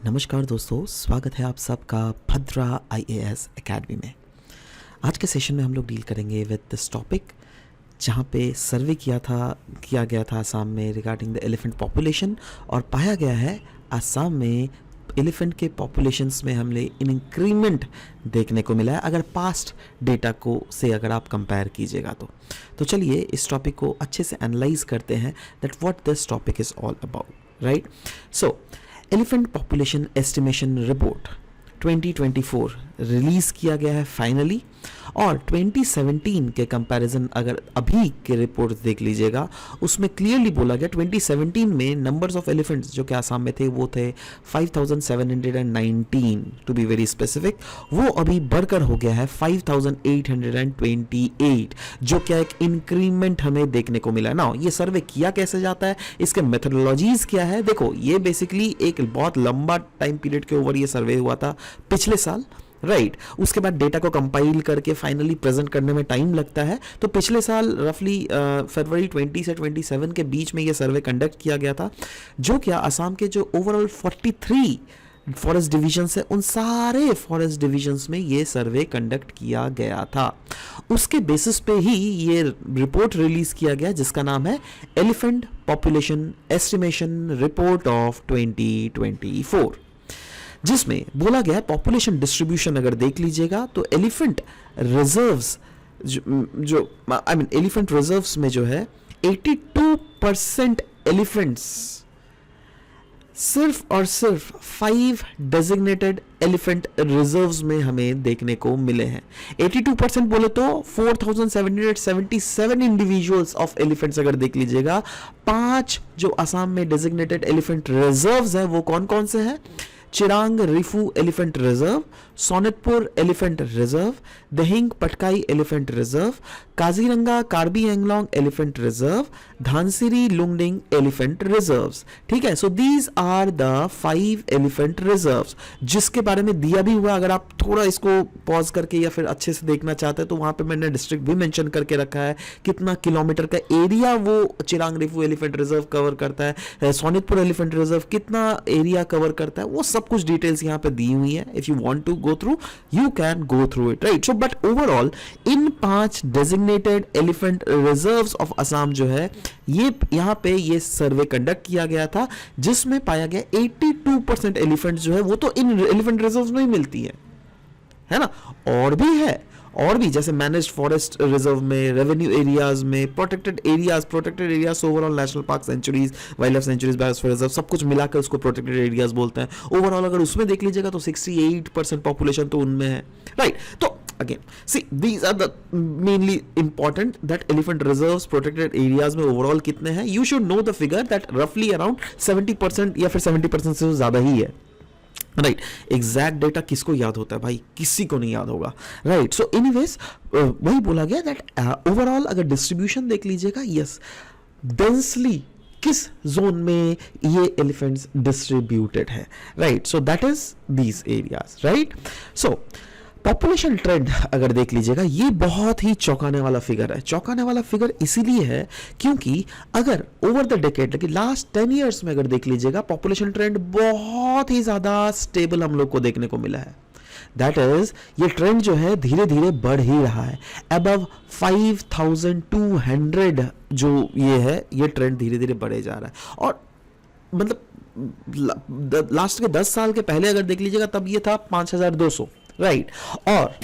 नमस्कार दोस्तों, स्वागत है आप सबका भद्रा आईएएस एकेडमी में। आज के सेशन में हम लोग डील करेंगे विद दिस टॉपिक, जहाँ पे सर्वे किया गया था असम में रिगार्डिंग द एलिफेंट पॉपुलेशन, और पाया गया है असम में एलिफेंट के पॉपुलेशंस में हमने इंक्रीमेंट देखने को मिला है अगर पास्ट डेटा को से अगर आप कंपेयर कीजिएगा तो चलिए इस टॉपिक को अच्छे से एनालाइज करते हैं that what this topic is all about, right. So elephant population estimation report 2024 release किया गया है फाइनली, और 2017 के कंपैरिजन अगर अभी के रिपोर्ट देख लीजिएगा उसमें क्लियरली बोला गया 2017 में नंबर्स ऑफ एलिफेंट्स जो कि आसाम में थे वो थे 5719 टू बी वेरी स्पेसिफिक। वो अभी बढ़कर हो गया है 5828, जो क्या एक इंक्रीमेंट हमें देखने को मिला ना। ये सर्वे किया कैसे जाता है, इसके मेथोडोलॉजीज क्या है, देखो ये बेसिकली एक बहुत लंबा टाइम पीरियड के ओवर ये सर्वे हुआ था पिछले साल, राइट। उसके बाद डेटा को कंपाइल करके फाइनली प्रेजेंट करने में टाइम लगता है। तो पिछले साल रफली फरवरी 20 से 27 के बीच में ये सर्वे कंडक्ट किया गया था, जो क्या असम के जो ओवरऑल 43 फॉरेस्ट डिविजन्स है उन सारे फॉरेस्ट डिविजन्स में ये सर्वे कंडक्ट किया गया था। उसके बेसिस पे ही ये रिपोर्ट रिलीज किया गया जिसका नाम है elephant population estimation report of 2024, जिसमें बोला गया है पॉपुलेशन डिस्ट्रीब्यूशन अगर देख लीजिएगा तो एलिफेंट रिजर्व्स जो आई मीन एलिफेंट रिजर्व्स में जो है 82% एलिफेंट्स सिर्फ और सिर्फ 5 डेजिग्नेटेड एलिफेंट रिजर्व्स में हमें देखने को मिले हैं। 82% बोले तो 4777 इंडिविजुअल्स ऑफ एलिफेंट्स अगर देख लीजिएगा। 5 जो असम में डेजिग्नेटेड एलिफेंट रिजर्व्स हैं वो कौन कौन से हैं? Chirang Ripu elephant reserve, Sonitpur elephant reserve, Dehing Patkai elephant reserve, Kaziranga Karbi Anglong elephant reserve, Dhansiri Lungding elephant reserves. ठीक है, so these are the 5 elephant reserves जिसके बारे में दिया भी हुआ। अगर आप थोड़ा इसको पॉज करके या फिर अच्छे से देखना चाहते हैं तो वहां पे मैंने डिस्ट्रिक्ट भी मेंशन करके रखा है, कितना किलोमीटर का एरिया वो Chirang Ripu elephant reserve cover करता है, सोनितपुर एलिफेंट रिजर्व कितना एरिया कवर करता है, वो सब कुछ डिटेल्स यहाँ पे दी हुई है। If you want to go through you can go through it, right. So but overall in 5 designated elephant reserves of Assam जो है ये यहाँ पे ये सर्वे कंडक्ट किया गया था, जिसमें पाया गया 82% एलिफेंट जो है वो तो इन एलिफेंट रिजर्व्स में ही मिलती है ना। और भी है, और भी जैसे मैनेज्ड फॉरेस्ट रिजर्व में, रेवेन्यू एरियाज में, protected areas overall, national park sanctuaries, wildlife sanctuaries, biosphere reserve, सब कुछ मिलाकर उसको प्रोटेक्टेड एरियाज बोलते हैं। ओवरऑल अगर उसमें देख लीजिएगा तो 68% पॉपुलेशन तो उनमें है, राइट। तो again see these are the mainly important that elephant reserves protected areas में ओवरऑल कितने हैं। You should know the figure that रफली अराउंड 70% या फिर 70% से ज्यादा ही है, राइट। एग्जैक्ट डेटा किसको याद होता है भाई? किसी को नहीं याद होगा, राइट। सो एनीवेज वही बोला गया दैट ओवरऑल अगर डिस्ट्रीब्यूशन देख लीजिएगा, यस, डेंसली किस जोन में ये एलिफेंट्स डिस्ट्रीब्यूटेड है, right. So that is these areas, right. So population trend अगर देख लीजिएगा ये बहुत ही चौंकाने वाला फिगर है। चौंकाने वाला फिगर इसीलिए है क्योंकि अगर ओवर द डेकेड, लेकिन लास्ट 10 ईयर्स में अगर देख लीजिएगा पॉपुलेशन ट्रेंड बहुत ही ज्यादा स्टेबल हम लोग को देखने को मिला है। दैट इज ये ट्रेंड जो है धीरे धीरे बढ़ ही रहा है। अबव 5200 जो ये है ये ट्रेंड धीरे धीरे बढ़े जा रहा है। और मतलब लास्ट के 10 साल के पहले अगर देख लीजिएगा तब ये था 5200, राइट। और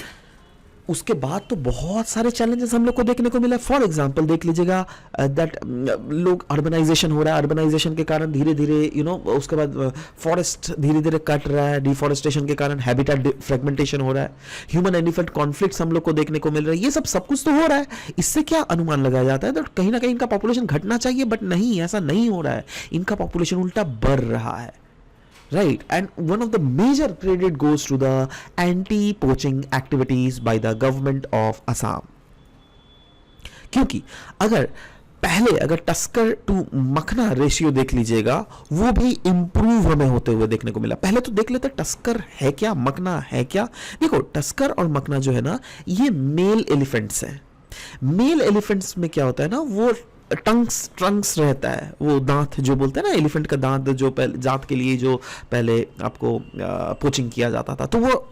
उसके बाद तो बहुत सारे चैलेंजेस हम लोग को देखने को मिला। फॉर एग्जांपल देख लीजिएगा दैट लोग अर्बनाइजेशन हो रहा है, अर्बनाइजेशन के कारण धीरे धीरे उसके बाद फॉरेस्ट धीरे धीरे कट रहा है, डिफॉरेस्टेशन के कारण हैबिटेट फ्रेगमेंटेशन हो रहा है, ह्यूमन एलिफेंट कॉन्फ्लिक्ट्स हम लोग को देखने को मिल रहा है। ये सब कुछ तो हो रहा है। इससे क्या अनुमान लगाया जाता है तो कहीं ना कहीं इनका पॉपुलेशन घटना चाहिए, बट नहीं, ऐसा नहीं हो रहा है। इनका पॉपुलेशन उल्टा बढ़ रहा है, right, and one of the major credit goes to the anti-poaching activities by the government of Assam, क्योंकि अगर टस्कर टू मखना रेशियो देख लीजिएगा वो भी इंप्रूव हमें होते हुए देखने को मिला। पहले तो देख लेते टस्कर है क्या, मखना है क्या। देखो टस्कर और मखना जो है ना ये मेल एलिफेंट्स हैं। मेल एलिफेंट्स में क्या होता है ना, वो ट्रंक्स रहता है, वो दांत जो बोलते हैं ना, एलिफेंट का दांत जो पहले दांत के लिए जो पहले आपको पोचिंग किया जाता था, तो वो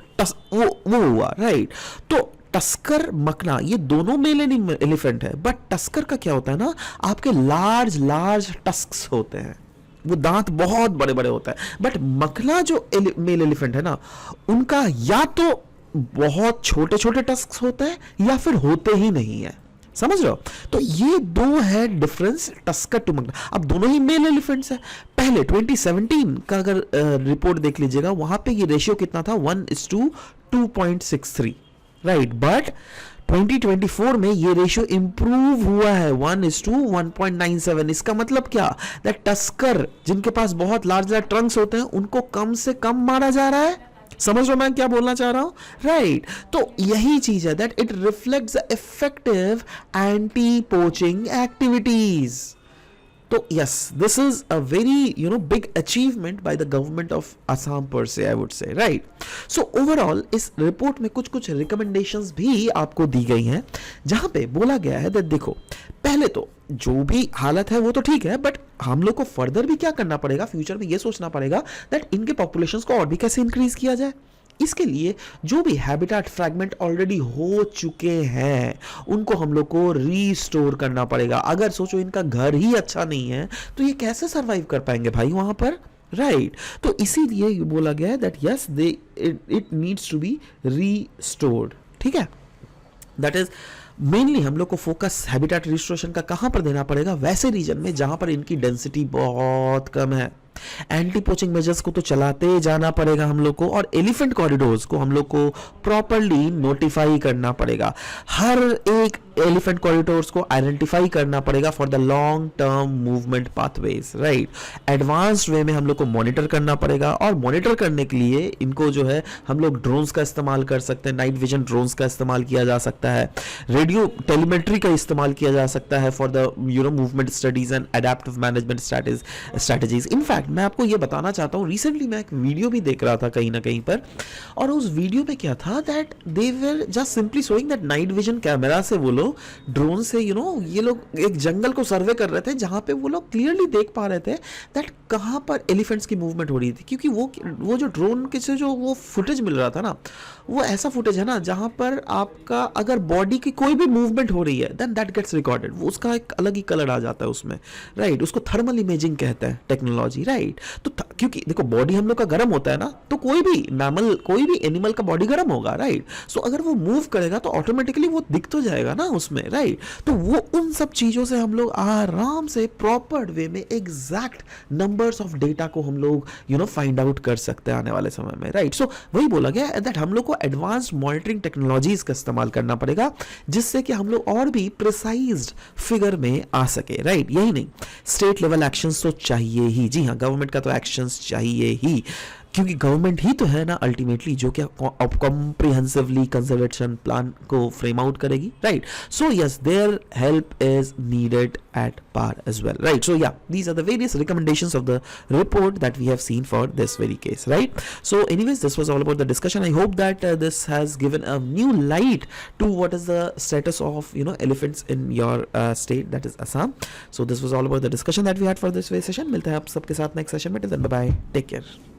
हुआ, राइट। तो टस्कर मकना ये दोनों मेल एलिफेंट है, बट टस्कर का क्या होता है ना, आपके लार्ज लार्ज टस्क्स होते हैं, वो दांत बहुत बड़े बड़े होता है। बट मकना जो मेल एलिफेंट है ना, उनका या तो बहुत छोटे छोटे टस्क्स होते हैं या फिर होते ही नहीं है, समझ रहे हो। तो ये दो है डिफरेंस टस्कर टू मकना। अब दोनों ही मेल एलिफेंट्स है। पहले 2017 का अगर रिपोर्ट देख लीजिएगा, वहां पे ये रेशियो कितना था, 1:2.63, राइट। बट 2024 में ये रेशियो इंप्रूव हुआ है 1:1.97। इसका मतलब क्या, दैट टस्कर जिनके पास बहुत लार्ज लार्ज ट्रंक्स होते हैं उनको कम से कम मारा जा रहा है। समझ रहे हो मैं क्या बोलना चाह रहा हूं, राइट। तो यही चीज है that it reflects effective anti poaching activities. तो yes, this is a very big achievement by the government of Assam per se, I would say, right. So overall इस रिपोर्ट में कुछ कुछ रिकमेंडेशंस भी आपको दी गई हैं, जहां पे बोला गया है दैट देखो, पहले तो जो भी हालत है वो तो ठीक है, बट हम लोग को फर्दर भी क्या करना पड़ेगा, फ्यूचर में ये सोचना पड़ेगा दैट इनके पॉपुलेशंस को और भी कैसे इंक्रीज किया जाए। इसके लिए जो भी हैबिटेट फ्रैगमेंट ऑलरेडी हो चुके हैं उनको हम लोग को रीस्टोर करना पड़ेगा। अगर सोचो इनका घर ही अच्छा नहीं है तो ये कैसे सरवाइव कर पाएंगे भाई वहां पर, राइट। तो इसीलिए बोला गया है that yes they it needs to be restored, ठीक है। दैट इज मेनली हम लोग को फोकस हैबिटेट रिस्टोरेशन का कहां पर देना पड़ेगा, वैसे रीजन में जहां पर इनकी डेंसिटी बहुत कम है। एंटी पोचिंग मेजर्स को तो चलाते जाना पड़ेगा हम लोग को, और एलिफेंट कॉरिडोर्स को हम लोग को प्रॉपर्ली नोटिफाई करना पड़ेगा। हर एक एलिफेंट कॉरिडोर्स को आइडेंटिफाई करना पड़ेगा for the long term movement pathways, right. Advanced way में हम लोग को मॉनिटर करना पड़ेगा, और मॉनिटर करने के लिए इनको जो है हम लोग ड्रोन्स का इस्तेमाल कर सकते हैं, नाइट विजन ड्रोन्स का इस्तेमाल किया जा सकता है, रेडियो टेलीमेट्री का इस्तेमाल किया जा सकता है for the movement studies and adaptive management strategies. In fact मैं आपको ये बताना चाहता हूँ, रिसेंटली मैं एक वीडियो भी देख रहा था कहीं ना कहीं पर, और उस वीडियो में क्या था that they were just simply showing that night vision camera से वो लोग ड्रोन से ये लोग एक जंगल को सर्वे कर रहे थे, जहां पे वो लोग क्लियरली देख पा रहे थे दैट कहां पर एलिफेंट्स की मूवमेंट हो रही थी। क्योंकि वो जो ड्रोन के से जो वो फुटेज मिल रहा था ना, वो ऐसा फुटेज है ना जहां पर आपका अगर बॉडी की कोई भी मूवमेंट हो रही है देन दैट गेट्स रिकॉर्डेड, वो उसका एक अलग ही कलर आ जाता है उसमें, राइट। उसको थर्मल इमेजिंग कहते हैं टेक्नोलॉजी, राइट। तो क्योंकि देखो बॉडी हम लोग का गर्म होता है ना, तो कोई भी एनिमल का बॉडी गर्म होगा, राइट। सो अगर वो मूव करेगा तो ऑटोमेटिकली वो दिख तो जाएगा ना उसमें, राइट। तो वो उन सब चीजों से हम लोग आराम से प्रॉपर वे में एग्जैक्ट नंबर्स ऑफ डेटा को हम लोग फाइंड आउट कर सकते हैं आने वाले समय में, राइट। सो वही बोला गया दैट हम लोग को एडवांस्ड मॉनिटरिंग टेक्नोलॉजीज का इस्तेमाल करना पड़ेगा, जिससे कि हम लोग और भी प्रिसाइज्ड फिगर में आ सके, राइट। यही नहीं, स्टेट लेवल एक्शंस तो चाहिए ही, जी हाँ, गवर्नमेंट का तो एक्शंस चाहिए ही, क्योंकि गवर्नमेंट ही तो है ना अल्टीमेटली जो क्या कॉम्प्रिहेंसिवली कंजर्वेशन प्लान को फ्रेम आउट करेगी, right. So yes, there help is needed at par as well, right. So yeah, these are the various recommendations of the report that we have seen for this very case, right. So anyways, this was all about the discussion. I hope that this has given a new light to what is the status of elephants in your state, that is Assam. So this was all about the discussion that we had for this session. मिलते हैं आप सबके साथ next session में, till then bye bye, take care.